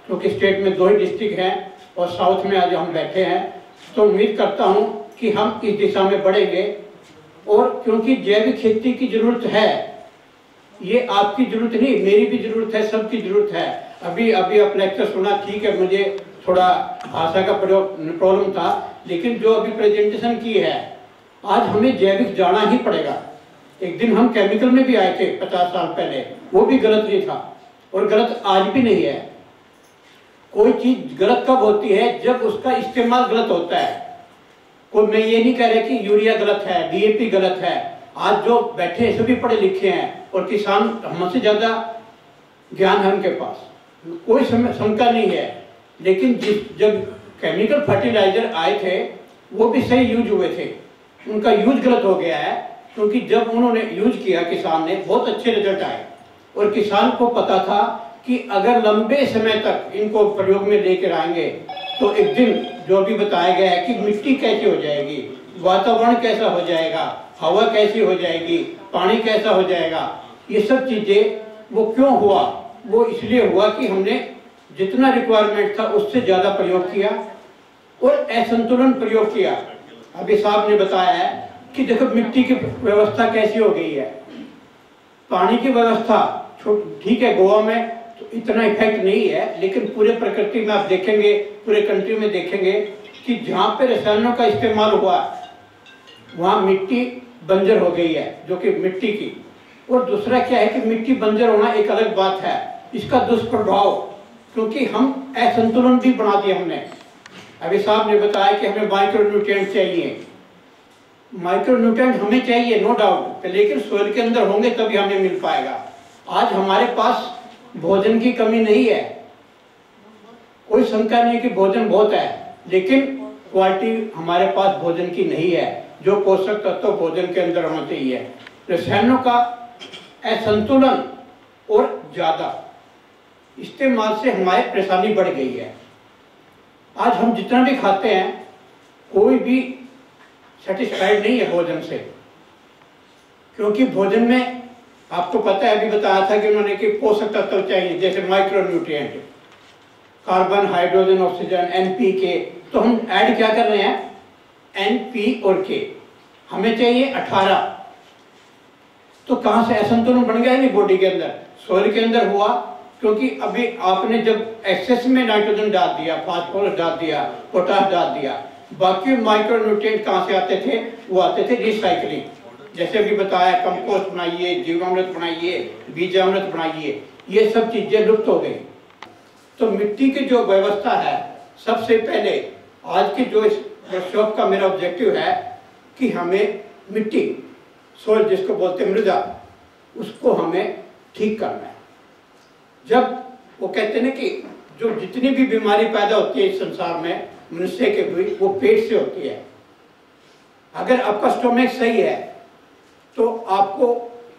क्योंकि स्टेट में 2 ही डिस्ट्रिक्ट हैं और साउथ में आज हम बैठे हैं, तो उम्मीद करता हूं कि हम इस दिशा में बढ़ेंगे। और क्योंकि जैविक खेती की जरूरत है, ये आपकी जरूरत नहीं, मेरी भी जरूरत है, सबकी जरूरत है। अभी आप लेक्चर सुना, ठीक है, मुझे थोड़ा भाषा का प्रॉब्लम था, लेकिन जो अभी प्रेजेंटेशन की है, आज हमें जैविक जाना ही पड़ेगा। एक दिन हम केमिकल में भी आए थे 50 साल पहले, वो भी गलत नहीं था और गलत आज भी नहीं है। कोई चीज गलत कब होती है? जब उसका इस्तेमाल गलत होता है। कोई, मैं ये नहीं कह रहा कि यूरिया गलत है, DAP गलत है। आज जो बैठे हैं सभी पढ़े लिखे हैं और किसान हमसे ज्यादा ज्ञान है उनके पास, कोई शंका नहीं है। लेकिन जब केमिकल फर्टिलाइजर आए थे वो भी सही यूज हुए थे, उनका यूज गलत हो गया है। क्योंकि जब उन्होंने यूज किया, किसान ने, बहुत अच्छे रिजल्ट आए और किसान को पता था कि अगर लंबे समय तक इनको प्रयोग में लेकर आएंगे तो एक दिन जो भी बताया गया है कि मिट्टी कैसी हो जाएगी, वातावरण कैसा हो जाएगा, हवा कैसी हो जाएगी, पानी कैसा हो जाएगा, ये सब चीजें वो क्यों हुआ? वो इसलिए हुआ कि हमने जितना रिक्वायरमेंट था उससे ज्यादा प्रयोग किया और असंतुलन प्रयोग किया। अभी साहब ने बताया है कि देखो मिट्टी की व्यवस्था कैसी हो गई है, पानी की व्यवस्था ठीक है, गोवा में तो इतना इफेक्ट नहीं है, लेकिन पूरे प्रकृति में आप देखेंगे, पूरे कंट्री में देखेंगे कि जहाँ पे रसायनों का इस्तेमाल हुआ वहाँ मिट्टी बंजर हो गई है, जो कि मिट्टी की। और दूसरा क्या है कि मिट्टी बंजर होना एक अलग बात है, इसका दुष्प्रभाव, क्योंकि हम असंतुलन भी बना दिया हमने। अभी साहब ने बताया कि हमें माइक्रोन्यूट्रिएंट चाहिए, माइक्रोन्यूट्रिएंट हमें चाहिए, नो डाउट, लेकिन सोइल के अंदर होंगे तभी हमें मिल पाएगा। आज हमारे पास भोजन की कमी नहीं है, कोई शंका नहीं कि भोजन बहुत है, लेकिन क्वालिटी हमारे पास भोजन की नहीं है। जो पोषक तत्व भोजन के अंदर होना चाहिए, रसायनों का असंतुलन और ज्यादा इस्तेमाल से हमारी परेशानी बढ़ गई है। आज हम जितना भी खाते हैं, कोई भी सेटिस्फाइड नहीं है भोजन से, क्योंकि भोजन में आपको पता है, अभी बताया था कि उन्होंने कि पोषक तत्व चाहिए, जैसे micronutrient, carbon, hydrogen, oxygen, NPK। तो हम ऐड क्या कर रहे हैं? NP और K हमें चाहिए 18। तो कहां से असंतुलन बन गया है बॉडी के अंदर, सोइल के अंदर हुआ, क्योंकि अभी आपने जब एक्सेस में नाइट्रोजन डाल दिया, फास्फोरस डाल दिया, पोटास डाल दिया, बाकी माइक्रोन्यूट्रिएंट कहां से आते थे? वो आते थे रिसाइकलिंग। जैसे अभी बताया, कंपोस्ट बनाइए, जीवामृत बनाइए, बीजामृत बनाइए, ये सब चीजें लुप्त हो गई। तो मिट्टी की जो व्यवस्था है, सबसे पहले आज की जो इस वर्कशॉप का मेरा ऑब्जेक्टिव है कि हमें मिट्टी, सोइल जिसको बोलते हैं मृदा, उसको हमें ठीक करना है। जब वो कहते हैं ना कि जो जितनी भी बीमारी पैदा होती है इस संसार में मनुष्य के हुई, वो पेट से होती है। अगर आपका स्टोमक सही है तो आपको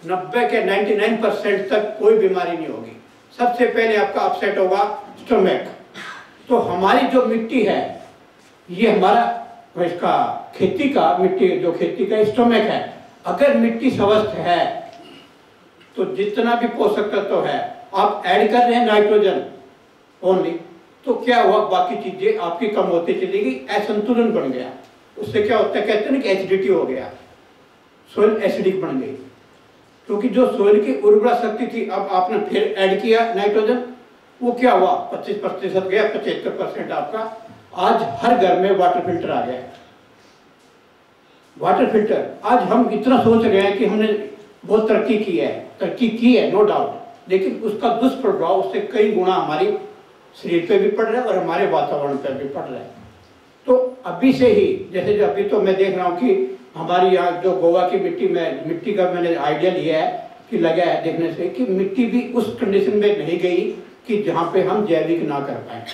90 के 99% तक कोई बीमारी नहीं होगी। सबसे पहले आपका अपसेट होगा स्टोमक। तो हमारी जो मिट्टी है, ये हमारा इसका खेती का मिट्टी, जो खेती का स्टोमक है, अगर मिट्टी स्वस्थ है तो जितना भी पोषक तत्व है आप ऐड कर रहे हैं नाइट्रोजन ओनली, तो क्या हुआ? बाकी चीजें आपकी कम होती चलेगी, असंतुलन बन गया। उससे क्या होता है, कहते हैं ना कि एसिडिटी हो गया, सोइल एसिडिक बन गई। क्योंकि जो सोइल की उर्वरा शक्ति थी, अब आपने फिर ऐड किया नाइट्रोजन, वो क्या हुआ? 25% गया, 75% आपका। आज हर घर में वाटर फिल्टर आ गया। वाटर फिल्टर, आज हम इतना सोच रहे हैं कि हमने बहुत तरक्की की है, नो डाउट, लेकिन उसका दुष्प्रभाव उससे कई गुना हमारी शरीर पे भी पड़ रहा है और हमारे वातावरण पे भी पड़ रहा है। तो अभी से ही, जैसे जो अभी तो मैं देख रहा हूँ कि हमारी यहाँ जो गोवा की मिट्टी का मैंने आइडिया लिया है कि लगा है देखने से कि मिट्टी भी उस कंडीशन में नहीं गई कि जहाँ पे हम जैविक ना कर पाए।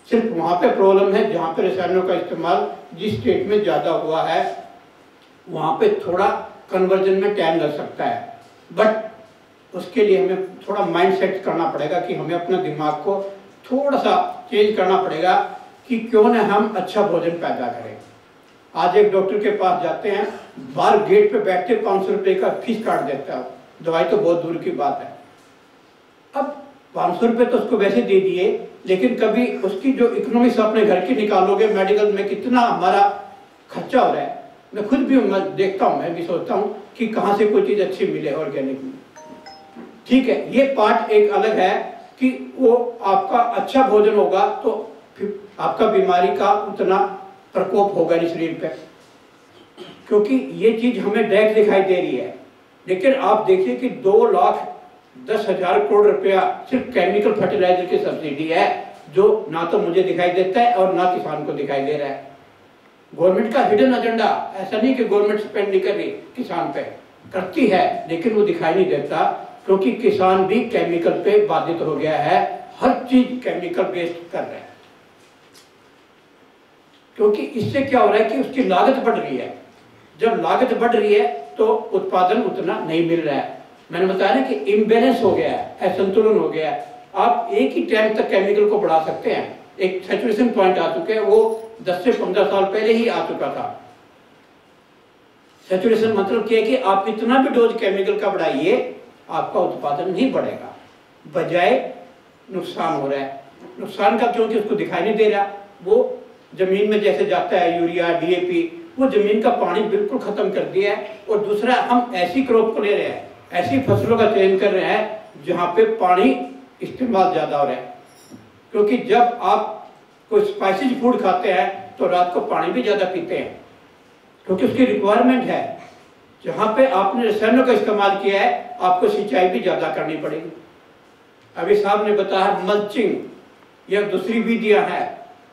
सिर्फ वहाँ पे प्रॉब्लम है जहाँ पे रसायनों का इस्तेमाल जिस स्टेट में ज़्यादा हुआ है, वहाँ पे थोड़ा कन्वर्जन में टाइम लग सकता है। बट उसके लिए हमें थोड़ा माइंड सेट करना पड़ेगा कि हमें अपना दिमाग को थोड़ा सा चेंज करना पड़ेगा कि क्यों न हम अच्छा भोजन पैदा करें। आज एक डॉक्टर के पास जाते हैं, बाहर गेट पे बैठते 500 रुपये का फीस काट देता है, दवाई तो बहुत दूर की बात है। अब 500 रुपये तो उसको वैसे दे दिए, लेकिन कभी उसकी जो इकोनॉमिक्स अपने घर की निकालोगे, मेडिकल में कितना हमारा खर्चा हो रहा है। मैं खुद भी देखता हूँ, मैं भी सोचता हूँ कि कहाँ से कोई चीज़ अच्छी मिले ऑर्गेनिक में। ठीक है, ये पार्ट एक अलग है कि वो आपका अच्छा भोजन होगा तो फिर आपका बीमारी का उतना प्रकोप होगा नहीं शरीर पे, क्योंकि ये चीज़ हमें डायरेक्ट दिखाई दे रही है। लेकिन आप देखिए कि 2,10,000 करोड़ रुपया सिर्फ केमिकल फर्टिलाइजर की सब्सिडी है, जो ना तो मुझे दिखाई देता है और ना किसान को दिखाई दे रहा है। गवर्नमेंट का हिडन एजेंडा, ऐसा नहीं कि गवर्नमेंट स्पेंड नहीं कर रही, किसान पे करती है, लेकिन वो दिखाई नहीं देता, क्योंकि किसान भी केमिकल पे बाधित हो गया है, हर चीज केमिकल बेस्ड कर रहा है। क्योंकि इससे क्या हो रहा है कि उसकी लागत बढ़ रही है, जब लागत बढ़ रही है तो उत्पादन उतना नहीं मिल रहा है। मैंने बताया ना कि इम्बैलेंस हो गया है, असंतुलन हो गया है। आप एक ही टाइम तक केमिकल को बढ़ा सकते हैं, एक सैचुरेशन पॉइंट आ चुके हैं, वो 10 से 15 साल पहले ही आ चुका था। सैचुरेशन मतलब क्या है कि आप इतना भी डोज केमिकल का बढ़ाइए, आपका उत्पादन नहीं बढ़ेगा, बजाय नुकसान हो रहा है। नुकसान का क्योंकि उसको दिखाई नहीं दे रहा, वो जमीन में जैसे जाता है यूरिया DAP, वो जमीन का पानी बिल्कुल खत्म कर दिया है। और दूसरा, हम ऐसी क्रॉप को ले रहे हैं, ऐसी फसलों का चयन कर रहे हैं जहां पे पानी इस्तेमाल ज्यादा हो रहा है। क्योंकि जब आप कोई स्पाइसी फूड खाते हैं तो रात को पानी भी ज्यादा पीते हैं, क्योंकि उसकी रिक्वायरमेंट है। जहां पे आपने रसायनों का इस्तेमाल किया है, आपको सिंचाई भी ज्यादा करनी पड़ेगी। अभी साहब ने बताया मल्चिंग, या दूसरी विधियां हैं,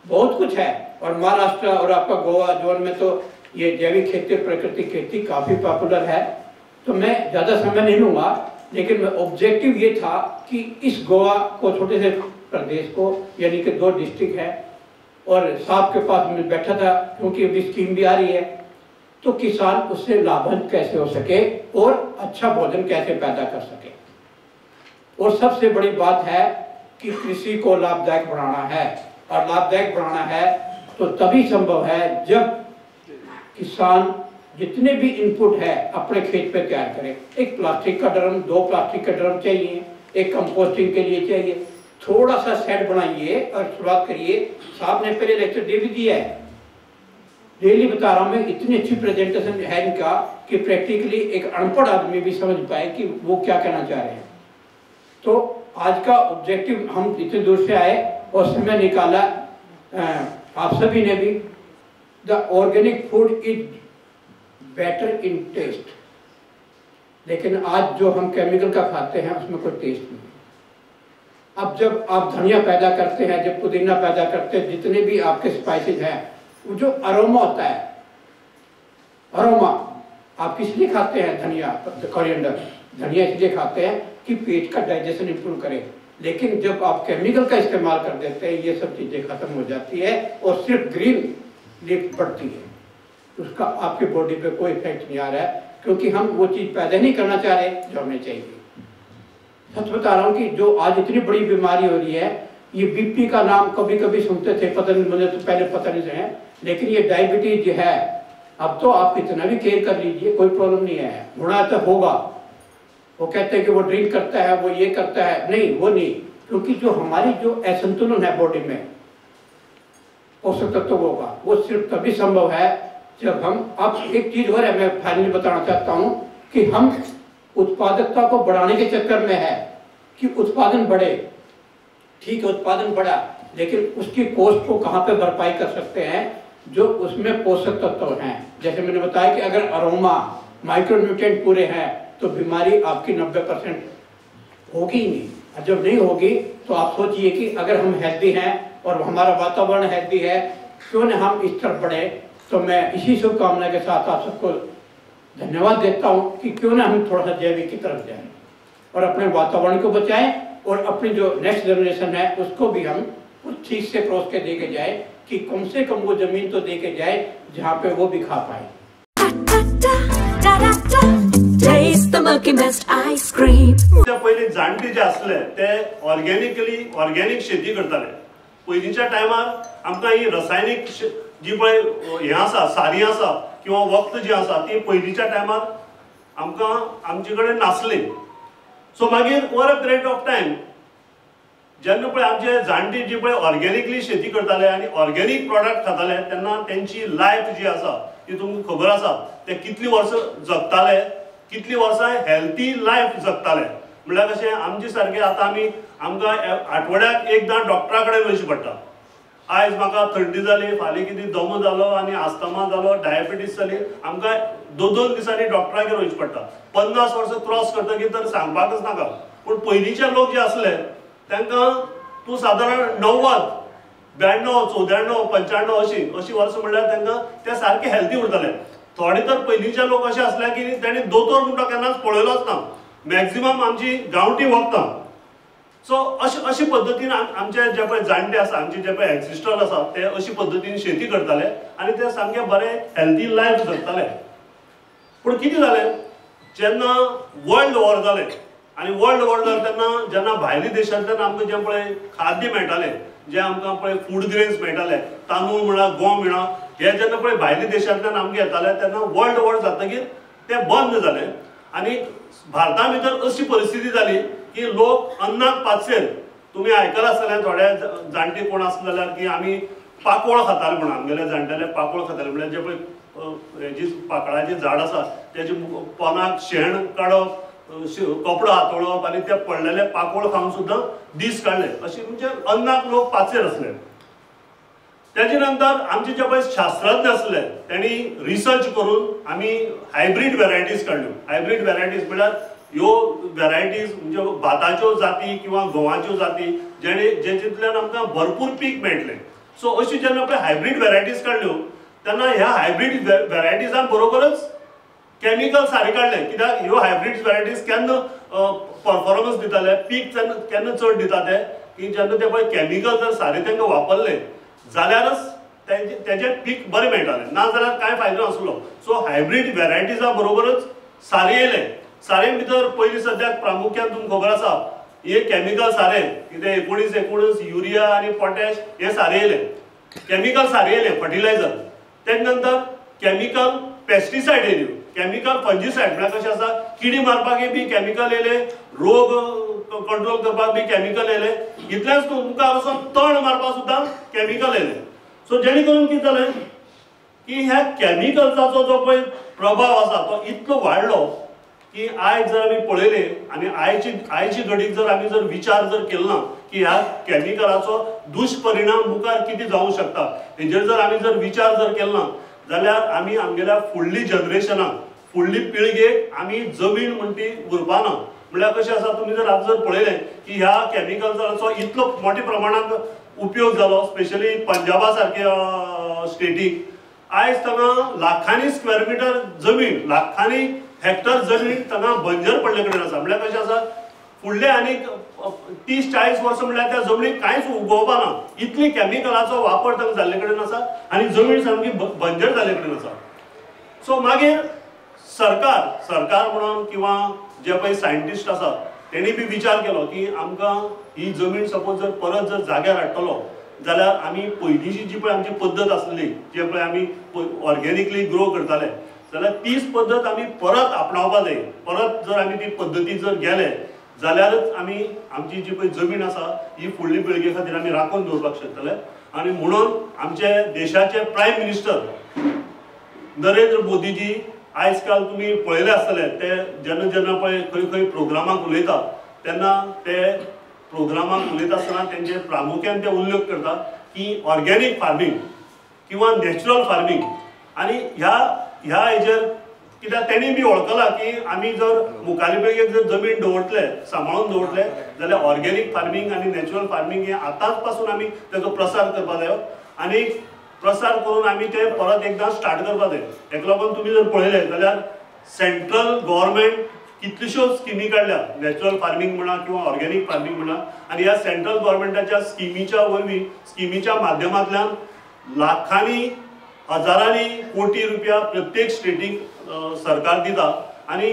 बहुत कुछ है। और महाराष्ट्र और आपका गोवा जोन में तो ये जैविक खेती, प्राकृतिक खेती काफी पॉपुलर है। तो मैं ज्यादा समय नहीं लूंगा, लेकिन ऑब्जेक्टिव ये था कि इस गोवा को, छोटे से प्रदेश को, यानी कि 2 डिस्ट्रिक्ट है, और साहब के पास मैं बैठा था, क्योंकि अभी स्कीम भी आ रही है, तो किसान उससे लाभान्वित कैसे हो सके और अच्छा भोजन कैसे पैदा कर सके। और सबसे बड़ी बात है कि कृषि को लाभदायक बनाना है, और लाभदायक बनाना है तो तभी संभव है जब किसान जितने भी इनपुट है अपने खेत पे तैयार करे। एक प्लास्टिक का ड्रम, 2 प्लास्टिक का ड्रम चाहिए, एक कंपोस्टिंग के लिए चाहिए, थोड़ा सा सेट बनाइए और शुरुआत करिए। साहब ने पहले लेक्चर दे भी दिया है, डेली बता रहा हूँ मैं, इतनी अच्छी प्रेजेंटेशन है इनका कि प्रैक्टिकली एक अनपढ़ आदमी भी समझ पाए कि वो क्या कहना चाह रहे हैं। तो आज का ऑब्जेक्टिव, हम इतने दूर से आए और समय निकाला, आप सभी ने भी, the organic food is better in taste, लेकिन आज जो हम केमिकल का खाते हैं उसमें कोई टेस्ट नहीं। अब जब आप धनिया पैदा करते हैं, जब पुदीना पैदा करते हैं, जितने भी आपके स्पाइसेस हैं, वो जो अरोमा होता है, अरोमा आप किस लिए खाते हैं? धनिया, कोरिएंडर, धनिया इसलिए खाते हैं कि पेट का डाइजेशन इंप्रूव करे। लेकिन जब आप केमिकल का इस्तेमाल कर देते हैं, ये सब चीजें खत्म हो जाती है और सिर्फ ग्रीन लीफ बढ़ती है, उसका आपके बॉडी पे कोई इफेक्ट नहीं आ रहा है, क्योंकि हम वो चीज पैदा नहीं करना चाह रहे जो हमें चाहिए। सच बता रहा हूँ कि जो आज इतनी बड़ी बीमारी हो रही है, ये BP का नाम कभी कभी सुनते थे, पता नहीं, मुझे तो पहले पता नहीं है, लेकिन ये डायबिटीज जो है, अब तो आप कितना भी केयर कर लीजिए कोई प्रॉब्लम नहीं है, होना तो होगा। वो कहते हैं कि वो ड्रिंक करता है, वो ये करता है, नहीं, वो नहीं, क्योंकि जो हमारी जो असंतुलन है बॉडी में पोषक तत्वों का, वो सिर्फ तभी संभव है जब हम, अब एक चीज और है, मैं फाइनली बताना चाहता हूँ कि हम उत्पादकता को बढ़ाने के चक्कर में है कि उत्पादन बढ़े। ठीक है, उत्पादन बढ़ा, लेकिन उसकी कॉस्ट को कहाँ पे भरपाई कर सकते हैं? जो उसमें पोषक तत्व हैं। जैसे मैंने बताया कि अगर अरोमा, माइक्रोन्यूट्रिएंट पूरे हैं तो बीमारी आपकी 90% होगी ही नहीं। और जब नहीं होगी तो आप सोचिए कि अगर हम हेल्दी हैं और हमारा वातावरण हेल्दी है, क्यों न हम इस तरफ बढ़े। तो मैं इसी शुभकामना के साथ आप सबको धन्यवाद देता हूँ कि क्यों ना हम थोड़ा सा जैविक की तरफ जाएं और अपने वातावरण को बचाएं, और अपनी जो नेक्स्ट जनरेशन है उसको भी हम कुछ ठीक से परोस के दे के जाए कि कम से कम वो जमीन तो दे के जाए जहाँ पे वो भी खा पाए। पहिले जाणटे जे असले ते ऑर्गेनिक शेती करताले। पयलींच्या टायमार आमकां ही रासायनिक जी पळय हे आसा, सारी आसा किंवा वखद जी आसा ती पयलींच्या टायमार आमकां आमचे कडेन नासली। सो मागीर over a period of time जेन्ना पळय आमचे जाणटे जी पळय ऑर्गेनिकली शेती करताले आनी ऑर्गेनिक प्रॉडक्ट खाताले तेन्ना त्यांची लायफ जी आसा ती तुमकां खबर आसा ते कितली वर्सां जगताले, कितली वर्सां हेल्थी लायफ जगताले. म्हळ्यार कशें आमचे सारके आतां आमकां आठवड्याक एकदां डॉक्टरा कडेन वयचें पडटा. आयज म्हाका थंडी जाली, फाल्यां कितें दमो जालो आनी आस्थमा जालो, डायबिटीस जाली, आमकां 2-2 दिसांनी डॉक्टरागेर वयचें पडटा. 50 वर्सां क्रॉस करतकीर तर सांगपाकच नाका. पूण पयलींचे लोक जे आसले तांकां तूं सादारण 90, 92, 94, 95 अशी वर्सां म्हणल्यार तांकां ते सारके हेल्थी उरताले. थोडे तर पयलींचे लोक अशे आसले की तांणी दोतोर म्हणटा केन्नाच पळयलोच ना. मॅक्झिमम आमची गांवठी वखदां. सो अशे पद्दतीन आमचे जे पळय जाणटे आसा, आमचे जे पळय एक्झिस्टर आसा ते अशी पद्दतीन शेती करताले आनी ते सामके बरे हेल्थी लायफ जगताले. पूण कितें जालें, जेन्ना वर्ल्ड वॉर जालें आनी वर्ल्ड वॉर जालें तेन्ना जेन्ना भायल्या देशांतल्यान आमकां जें पळय खाद्य मेळटालें, जे आमकां पळय फूड ग्रेन्स मेळटाले, तांदूळ म्हणा, गंव म्हणा, हे जेन्ना पळय भायल्या देशांतल्यान आमकां येताले तेन्ना वर्ल्ड वॉर जातकीर ते बंद जालें. आनी भारता भितर अशी परिस्थिती जाली की लोक अन्नाक पाचेर, तुम्ही आयकलां आसतलें थोडे जाणटे कोण आसले जाल्यार की आमी पाकोळ खाताले म्हणून, आमगेले जाणटेले पाकोळ खाताले. म्हळ्यार जे पळय हेजी पाकळाचें झाड आसा तेजे पोनाक शेण काडप, कपडो हातोळप आनी ते पडलेले पाकोळ खावन सुद्दां दीस काडले. अशी म्हणजे अन्नाक लोक पाचेर आसले. तेजे नंतर आमचे जे पळय शास्त्रज्ञ आसले त्यांनी रिसर्च करून आमी हायब्रीड वेरायटीज काडल्यो. हायब्रीड वेरायटीज म्हळ्यार ह्यो वेरायटीज म्हणजे भाताच्यो जाती किंवा गंवाच्यो जाती जेतूंतल्यान आमकां भरपूर पीक मेळटलें. सो अशी जेन्ना पळय हायब्रीड वेरायटीज काडल्यो तेन्ना ह्या हायब्रीड वेरायटीजां बरोबरच कॅमिकल सारे काडले. कित्याक ह्यो हायब्रीड वेरायटीज केन्ना परफॉर्मन्स दिताले, पीक केन्ना चड दिता ते की जेन्ना ते पळय कॅमिकल जर सारे तांकां वापरले जाल्यारच तेजे पीक बरें मेळटालें, ना जाल्यार कांय फायदो नासलो. सो हायब्रीड वेरायटीजा बरोबरच सारे येयले. सारे भितर पयलीं सद्याक प्रामुख्यान तुमकां खबर आसा हे कॅमिकल सारे कितें 19 युरिया आनी पोटॅश हे सारे येयले. कॅमिकल सारे येयले, फर्टिलायझर. तेज नंतर कॅमिकल पेस्टिसायड येयल्यो, कॅमिकल फंजिसायड म्हळ्यार कशें आसा किडी मारपाकय बी कॅमिकल येयले, रोग कंट्रोल करपाक बी कॅमिकल येयले, इतलेंच तुमकां वचून तण मारपाक सुद्दां कॅमिकल येयले. सो जेणे करून कितें जालें की ह्या कॅमिकल्साचो जो पळय प्रभाव आसा तो इतलो वाडलो की आयज जर आमी पळयलें आनी आयची घडीक जर आमी जर विचार जर केलो ना की ह्या कॅमिकलाचो दुश्परिणाम मुखार कितें जावंक शकता, हेजेर जर आमी जर विचार जर केलो ना जाल्यार आमी आमगेल्या फुडली जनरेशनाक, फुडली पिळगेक आमी जमीन म्हणटी उरपाना. म्हळ्यार कशें आसा, तुमी जर आज जर पळयलें की ह्या कॅमिकल्साचो इतलो मोठ्या प्रमाणांत उपयोग जालो, स्पेशली पंजाबा सारक्या स्टेटीक. आयज थंगा लाखांनी स्क्वेअर मिटर जमीन, लाखांनी हेक्टर जमीन थंगा बंजर पडले कडेन आसा. म्हळ्यार कशें आसा, फुडले आनीक 30-40 वर्सां म्हळ्यार त्या जमनीक कांयच उगोवपाना, इतली कॅमिकलाचो वापर थंगा जाल्ले कडेन आसा आनी जमीन सामकी बंजर जाल्ले कडेन आसा. सो मागीर सरकार म्हणून किंवा जे पळय सायंटिस्ट आसा तेणी बी विचार केलो की आमकां ही जमीन सपोज जर परत जर जाग्यार हाडटलो जाल्यार आमी पयलींची जी पळय आमची पद्दत आसली, जे पळय आमी ऑर्गेनिकली ग्रो करताले, जाल्यार तीच पद्दत आमी परत आपणावपाक जाय. परत जर आमी ती पद्दती जर गेले जाल्यारच आमी आमची जी पळय जमीन आसा ही फुडली पिळगे खातीर आमी राखून दवरपाक शकतले. आनी म्हणून आमचे देशाचे प्रायम मिनिस्टर नरेंद्र मोदीजी आयज काल तुमी पळयले आसतले, ते जेन्ना पळय खंय प्रोग्रामाक उलयता तेन्ना ते प्रोग्रामाक उलयता आसतना तेंचे प्रामुख्यान ते उल्लेख करता की ऑर्गेनीक फार्मींग किंवा नॅचरल फार्मींग. आनी ह्या हेजेर कित्याक तेणी बी वळखलां की आमी जर मुखाल्ले पिळगेक जर जमीन दवरतले, सांबाळून दवरतले जाल्यार ऑर्गेनीक फार्मींग आनी नॅचरल फार्मींग हे आतांच पासून आमी तेजो प्रसार करपाक जायो आनी प्रसार करून आमी ते परत एकदां स्टार्ट करपाक जाय. हेका लागून तुमी जर पळयलें जाल्यार सेंट्रल गव्हर्मेंट कितल्योश्यो स्किमी काडल्या, नॅचरल फार्मींग म्हणा किंवा ऑर्गेनीक फार्मींग म्हणा. आनी ह्या सेंट्रल गव्हर्मेंटाच्या स्किमीच्या वरवीं, स्किमीच्या माध्यमांतल्यान लाखांनी हजारांनी कोटी रुपया प्रत्येक स्टेटीक सरकार दिता. आनी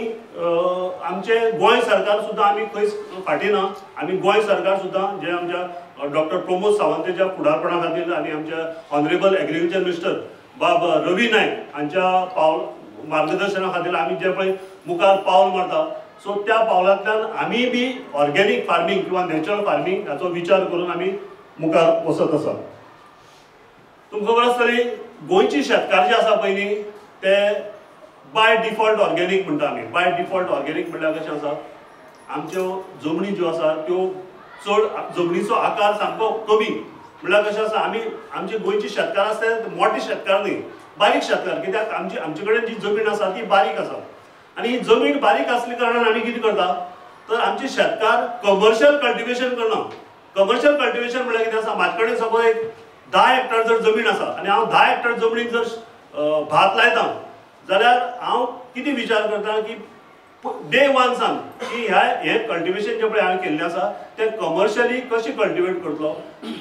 आमचे गोंय सरकार सुद्दां आमी खंयच फाटीं ना. आमी गोंय सरकार सुद्दां जे आमच्या डॉक्टर प्रमोद सावंताच्या फुडारपणा खातीर आनी आमच्या ऑनरेबल एग्रीकल्चर मिनिस्टर बाब रवी नायक हांच्या मार्गदर्शना खातीर आमी जे पळय मुखार पावल मारता सो त्या पावलांतल्यान आमी बी ऑर्गेनीक फार्मिंग किंवा नॅचरल फार्मिंग हाचो विचार करून आमी मुखार वचत आसा. तुमकां खबर आसतली गोंयची शेतकार जे आसा पळय न्ही ते बाय डिफॉल्ट ऑर्गेनीक म्हणटा आमी. बाय डिफॉल्ट ऑर्गेनीक म्हणल्यार कशें आसा, आमच्यो जमनी ज्यो आसा त्यो चड जमनीचो आकार सामको कमी. म्हणल्यार कशें आसा, आमचे गोंयचे शेतकार आसता ते मोठे शेतकार न्ही, बारीक शेतकार. कित्याक आमचे कडेन जी जमीन आसा ती बारीक आसा आनी ही जमीन बारीक आसल्या कारणान आमी कितें करता तर आमचे शेतकार कमर्शियल कल्टिवेशन करना. कमर्शियल कल्टिवेशन म्हळ्यार कितें आसा, म्हाजे कडेन सपोज एक 10 हेक्टर जर जमीन आसा आनी हांव 10 हेक्टर जमनीक जर भात लायता जाल्यार हांव कितें विचार करता की डे वन सान की हे कल्टिवेशन जे पळय हांवें केल्लें आसा ते कमर्शियली कशें कल्टिवेट करतलो,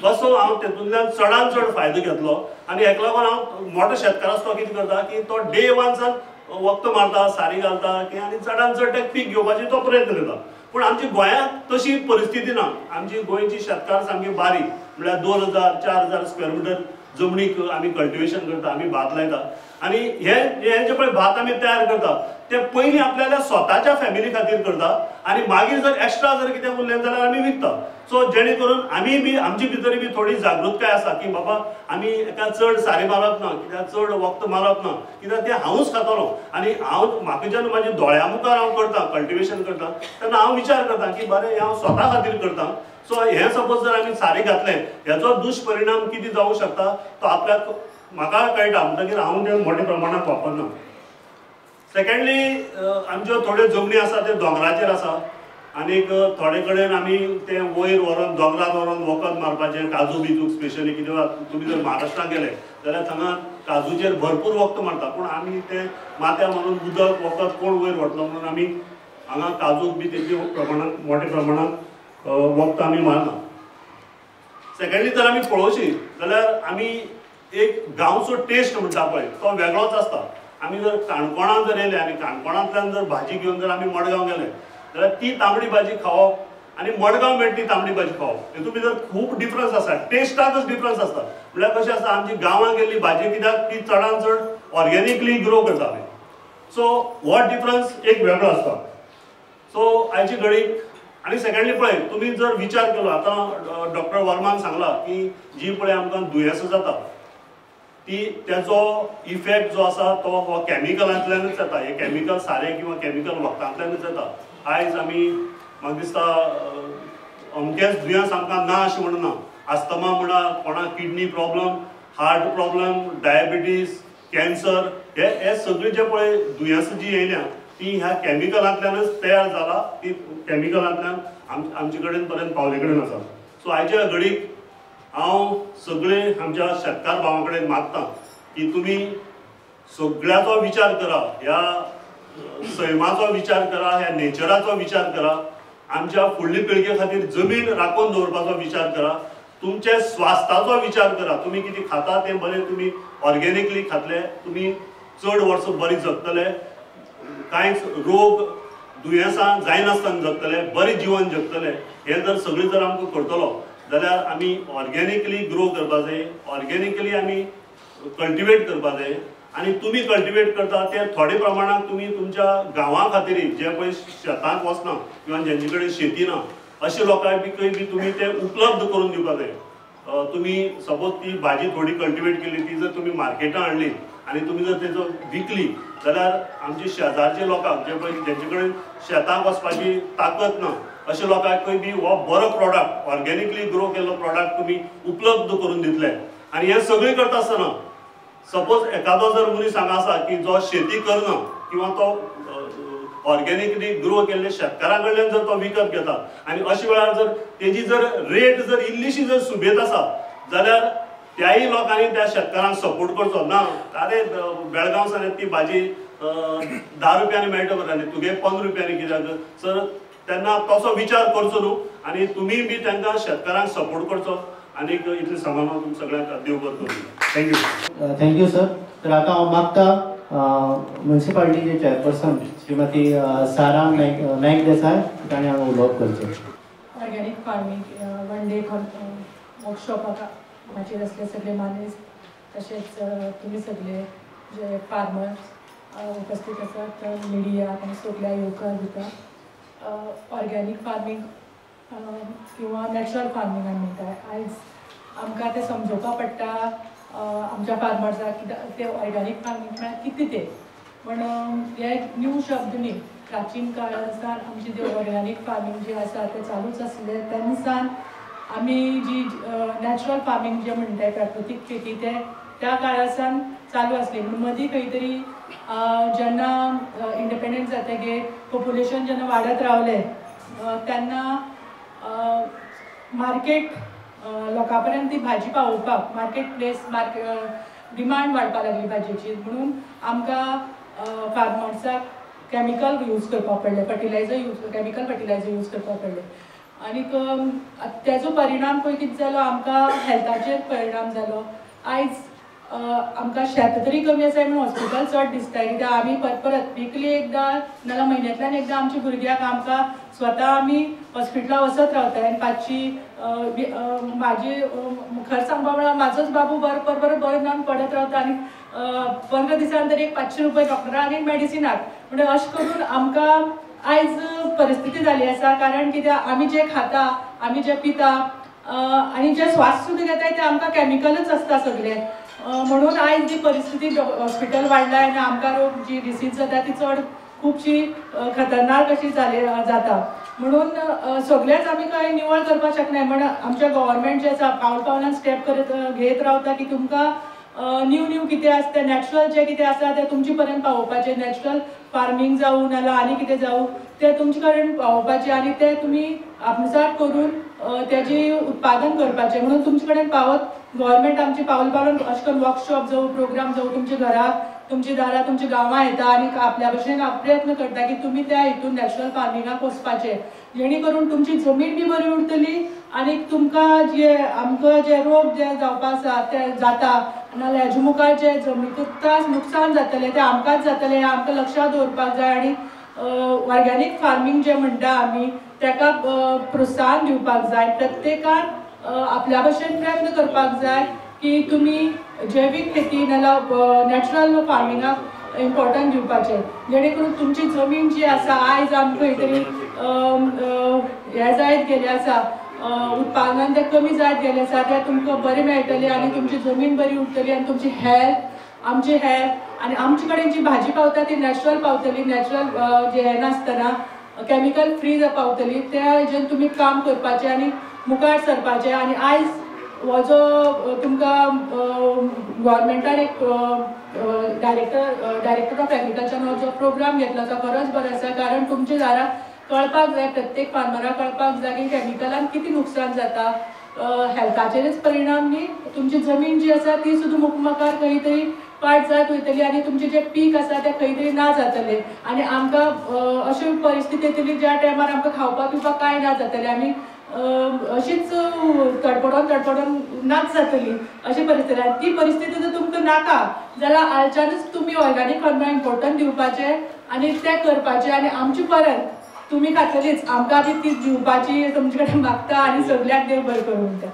कसो हांव तेतूंतल्यान चडांत चड फायदो घेतलो. आनी हेका लागून हांव मोठो शेतकार आसा तो कितें करता की तो डे वन सान वखद मारता, सारी घालता आनी चडांत चड तें पीक घेवपाचो तो प्रयत्न करता. पूण आमच्या गोंयांत तशी परिस्थिती ना. आमची गोंयची शेतकार सामकी बारीक, म्हळ्यार 2000-4000 स्क्वेअर मिटर जमनीक आमी कल्टिवेशन करता, आमी भात लायता. आनी हे जे पळय भात आमी तयार करता ते पयलीं आपल्याल्या स्वताच्या फॅमिली खातीर करता आनी मागीर जर एक्स्ट्रा जर कितें उरलें जाल्यार आमी विकता. सो जेणे करून आमी बी आमचे भितर बी थोडी जागृतकाय आसा की बाबा आमी एका चड सारें मारप ना, कित्याक चड वखद मारप ना, कित्याक तें हांवूच खातलो. आनी म्हाका जेन्ना म्हाज्या दोळ्या मुखार हांव करता कल्टिवेशन करता तेन्ना हांव विचार करता की बरें हें हांव स्वता खातीर करता. सो हें सपोज जर आमी सारें घातलें हेचो दुश्परिणाम कितें जावं शकता तो आपल्याक म्हाका कळटा, म्हणटकीर हांव तें मोठ्या प्रमाणांत वापरना. सेकंडली आमच्यो थोड्यो जमनी आसा त्यो दोंगराचेर आसा आनीक थोडे कडेन आमी ते वयर व्हरून दोंगरार व्हरून वखद मारपाचें, काजू बिजूक स्पेशली. कित्याक तुमी जर महाराष्ट्रांत गेले जाल्यार थंगा काजूचेर भरपूर वखद मारता, पूण आमी ते माथ्या मारून उदक वखद कोण वयर व्हरतलो म्हणून आमी हांगा काजूक बी तेजी प्रमाणांत मोठ्या प्रमाणांत वखद आमी मारना. सेकंडली जर आमी पळोवशी जाल्यार आमी एक गांवचो टेस्ट म्हणटा पळय तो वेगळोच आसता. आमी जर काणकोणांत जर येयले आनी काणकोणांतल्यान जर भाजी घेवन जर आमी मडगांव गेले जाल्यार ती तांबडी भाजी खावप आनी मडगांव मेळटा ती तांबडी भाजी खावप हेतून भितर खूब डिफरन्स आसा. टेस्टाकच डिफरन्स आसता. म्हळ्यार कशें आसा, आमची गांवांत गेल्ली भाजी कित्याक ती चडांत चड ऑर्गेनिकली ग्रो करता आमी. सो हो डिफरन्स एक वेगळो आसता. सो आयची घडीक आनी सेकंडली पळय तुमी जर विचार केलो, आतां डॉक्टर वर्मान सांगला की जी पळय आमकां दुयेंसां जाता ती त्याचो इफेक्ट जो आसा तो हो कॅमिकलांतल्यानूच येता. हे कॅमिकल सारें किंवा कॅमिकल वखदांतल्यानूच येता. आयज आमी म्हाका दिसता अमकेच दुयेंस आमकां ना अशें म्हणना. आस्थमा म्हणा, कोणाक kidney problem, heart problem, diabetes, cancer, हे सगळीं जे पळय दुयेंसां जी येयल्या ती ह्या कॅमिकलांतल्यानच तयार जाला. ती कॅमिकलांतल्यान आमचे कडेन पर्यंत पावले कडेन आसा. सो आयच्या घडीक हांव सगळे आमच्या शेतकार भावां कडेन मागतां की तुमी सगळ्याचो विचार करा, ह्या सैमाचो विचार करा, ह्या नेचराचो विचार करा, आमच्या फुडले पिळगे खातीर जमीन राखून दवरपाचो विचार करा, तुमच्या स्वास्थाचो विचार करा. तुमी कितें खाता तें बरें तुमी ऑर्गेनिकली खातले, तुमी चड वर्सां बरी जगतले, कांयच रोग दुयेंसां जायनासतना जगतले, बरें जिवन जगतले. हें जर सगळें जर आमकां करतलो जाल्यार आमी ऑर्गेनिकली ग्रो करपा जाय, ऑर्गेनिकली आमी कल्टिवेट करपा जाय. आनी तुमी कल्टिवेट करता ते थोडे प्रमाणांत तुमी तुमच्या गांवां खातीर जे पळय शेतांत वचना किंवा जेंचे कडेन शेती ना अशे लोकांक बी तुमी ते उपलब्ध करून दिवपा जाय. तुमी सपोज ती भाजी थोडी कल्टिवेट केली ती जर तुमी मार्केटां हाडली आनी तुमी जर तेजो विकली जाल्यार आमचे शेजारचे लोकांक जे पळय जेंचे कडेन शेतांत वचपाची ताकद ना अशा लोकांक बी हो बरो प्रॉडक्ट ऑर्गेनिकली ग्रो केल्लो प्रॉडक्ट तुमी उपलब्ध करून दितले. आनी हें सगळें करता आसतना सपोज एखादो जर मनीस हांगा आसा की जो शेती करना किंवा तो ऑर्गेनिकली ग्रो केल्ले शेतकारां कडल्यान जर तो विकत घेता आनी अशे वेळार जर तेजी जर रेट जर इल्लीशी जर सुबेज आसा जाल्यार त्याय लोकांनी त्या शेतकारांक सपोर्ट करचो ना. अरे बेळगांव सावन ती भाजी 10 रुपयांनी मेळटा बरें आनी तुगे 15 रुपयांनी कित्याक सर तेन्ना तसो विचार करचो न्हू आनी तुमी बी तांकां शेतकारांक सपोर्ट करचो. आनीक इतलें सांगून हांव तुमकां सगळ्यांक देव बरें करूं. Thank you sir. तर आता हांव मागता म्युनिसिपालिटीचे चेअरपर्सन श्रीमती सारा नायक देसाय ताणें हांगा उलोवप करचें. ऑर्गेनिक फार्मींग वन डे वर्कशॉपाक हाचेर असले सगळे मानेज तशेंच तुमी सगळे जे फार्मर्स उपस्थित आसात मिडिया आनी सगळ्या येवकार दिता ऑर्गॅनीक फार्मींग किंवा नॅचरल फार्मींग आमी म्हणटाय आयज आमकां तें समजोवपा पडटा आमच्या फार्मर्साक कित्याक ते ऑर्गॅनीक फार्मींग म्हळ्यार कितें तें पण हे न्यू शब्द न्ही प्राचीन काळासान आमची जे ऑर्गॅनीक फार्मींग जे आसा तें चालूच आसलें तेन्नासान आमी जी नॅचरल फार्मींग जे म्हणटाय प्राकृतीक शेती ते त्या काळासान चालू आसली पूण मदीं खंय तरी जेन्ना इंडिपेंडंट जातकीर पॉप्युलेशन जेन्ना वाडत रावलें तेन्ना मार्केट लोकां पर्यंत ती भाजी पावोवपाक मार्केट प्लेस डिमांड वाडपाक लागली भाजयेची म्हणून आमकां फार्मर्साक कॅमिकल यूज करपाक पडलें कॅमिकल फर्टिलायझर यूज करपाक पडलें आनीक तेजो परिणाम पळय कितें जालो आमकां हेल्थाचेर परिणाम जालो आयज आमकां शेत तरी कमी आसा म्हणून हॉस्पिटल चड दिसता कित्याक आमी परत विकली एकदां नाजाल्यार म्हयन्यांतल्यान एकदां आमच्या भुरग्याक आमकां स्वता आमी हॉस्पिटलां वचत रावता आनी पांचशी म्हाजी खरें सांगपा म्हळ्यार म्हाजोच बाबू बरो जावन पडत रावता आनी 15 दिसान तरी 500 रुपया डॉक्टराक आनी मेडिसिनाक म्हणजे अशें करून आमकां आयज परिस्थिती जाली आसा कारण कित्याक आमी जे खाता आमी जे पिता आनी जे स्वास सुद्दां घेताय ते आमकां कॅमिकलच आसता सगळे म्हणून आयज जी परिस्थिती हॉस्पिटल वाडला आनी आमकां रोग जी डिसीज जाता ती चड खुबशी खतरनाक अशी जाता म्हणून सगळेच आमी कांय निवळ करपाक शकनाय म्हण आमच्या गव्हर्मेंट जे आसा पावलान स्टेप घेत रावता की तुमकां न्यू कितें आसा तें नॅचरल जें कितें आसा तें तुमचे पर्यंत पावोवपाचें नॅचरल फार्मींग जावं नाजाल्यार आनी कितें जावं तें तुमचे कडेन पावोवपाचें आनी तें तुमी आत्मसात करून तेजें उत्पादन करपाचें म्हणून तुमचे कडेन पावत गव्हर्मेंट आमची पावल अशें करून वर्कशॉप जावं प्रोग्राम जावं तुमच्या घराक तुमची दारां तुमच्या गांवां येता आनी आपल्या भशेन प्रयत्न करता की तुमी त्या हितून नॅचरल फार्मिंगाक वचपाचें जेणे करून तुमची जमीन बी बरी उरतली आनी तुमकां जे आमकां जे रोग जे जावपा आसा ते जाता नाजाल्यार हेजे मुखार जे जमनीक त्रास नुकसान जातले ते आमकांच जातले आमकां लक्षांत दवरपाक जाय आनी ऑर्गॅनीक फार्मींग जे म्हणटा आमी ताका प्रोत्साहन दिवपाक जाय प्रत्येकान आपल्या भशेन प्रयत्न करपाक जाय की तुमी जैवीक शेती नाजाल्यार नॅचरल फार्मिंगाक इम्पॉर्टन्स दिवपाचें जेणे करून तुमची जमीन जी आसा आयज आमकां खंय तरी हे जायत गेले आसा उत्पादन ते कमी जायत गेले आसा ते तुमकां बरें मेळटलें आनी तुमची जमीन बरी उरतली आनी तुमची हेल्थ आमची हेल्थ आनी आमचे कडेन जी भाजी पावता ती नॅचरल पावतली नॅचरल जे हे नासतना कॅमिकल फ्री पावतली त्या हेजेन तुमी काम करपाचें आनी मुखार सरपाचें आनी आयज हो जो तुमकां गव्हर्मेंटान एक डायरेक्टर ऑफ एग्रीकल्चर हो जो प्रोग्राम घेतला तो खरोच बरो आसा कारण तुमच्या दाराक कळपाक जाय प्रत्येक फार्मराक कळपाक जाय की कॅमिकलान कितें नुकसान जाता हेल्थाचेरच परिणाम न्ही तुमची जमीन जी आसा ती सुद्दां मुखार खंय तरी पाड जायत वयतली आनी तुमचें जें पीक आसा तें खंय तरी ना जातलें आनी आमकां अशी परिस्थिती येतली ज्या टायमार आमकां खावपाक पिवपाक कांय ना जातलें आमी अशीच तडफडून नाच जातली अशी परिस्थिती आनी ती परिस्थिती जर तुमकां नाका जाल्यार आयच्यानच तुमी ऑर्गॅनीक फार्मिंगाक इम्पॉर्टन्स दिवपाचें आनी तें करपाचें आनी आमचे पर्यंत तुमी खातलीच आमकां बी ती दिवपाची तुमचे कडेन मागता आनी सगळ्याक देव बरें करूं म्हणटा